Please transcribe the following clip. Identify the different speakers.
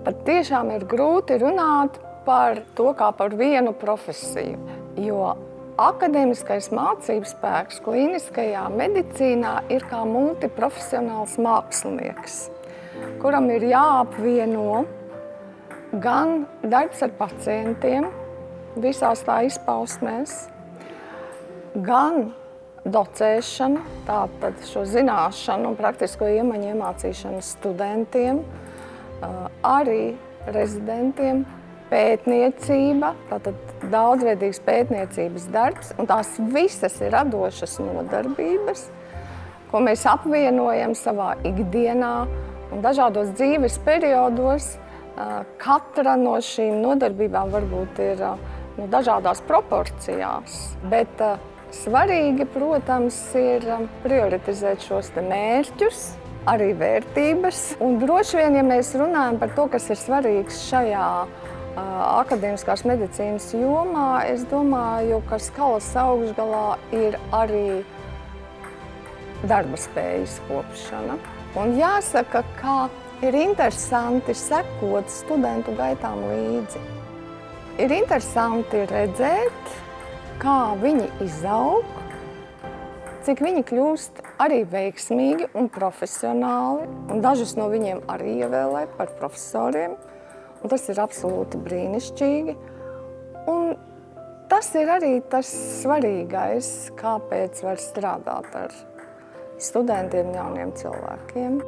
Speaker 1: pat tiešām ir grūti runāt par to kā par vienu profesiju, jo akadēmiskais mācības spēks klīniskajā medicīnā ir kā multiprofesionāls mākslinieks, kuram ir jāapvieno gan darbs ar pacientiem visās tā izpausmēs, gan docēšana, tātad šo zināšanu un praktisko iemaņu iemācīšanu studentiem, arī rezidentiem, pētniecība, tātad daudzveidīgs pētniecības darbs, un tās visas ir radošas nodarbības, ko mēs apvienojam savā ikdienā un dažādos dzīves periodos. Katra no šīm nodarbībām varbūt ir dažādās proporcijās, bet svarīgi, protams, ir prioritizēt šos mērķus, arī vērtības. Un droši vien, ja mēs runājam par to, kas ir svarīgs šajā akadēmiskās medicīnas jomā, es domāju, ka skalas augšgalā ir arī darba spējas kopšana. Un jāsaka, ka ir interesanti sekot studentu gaitām līdzi. Ir interesanti redzēt, kā viņi izaug, cik viņi kļūst arī veiksmīgi un profesionāli, un dažus no viņiem arī ievēlē par profesoriem. Un tas ir absolūti brīnišķīgi. Un tas ir arī tas svarīgais, kāpēc var strādāt ar studentiem, jauniem cilvēkiem.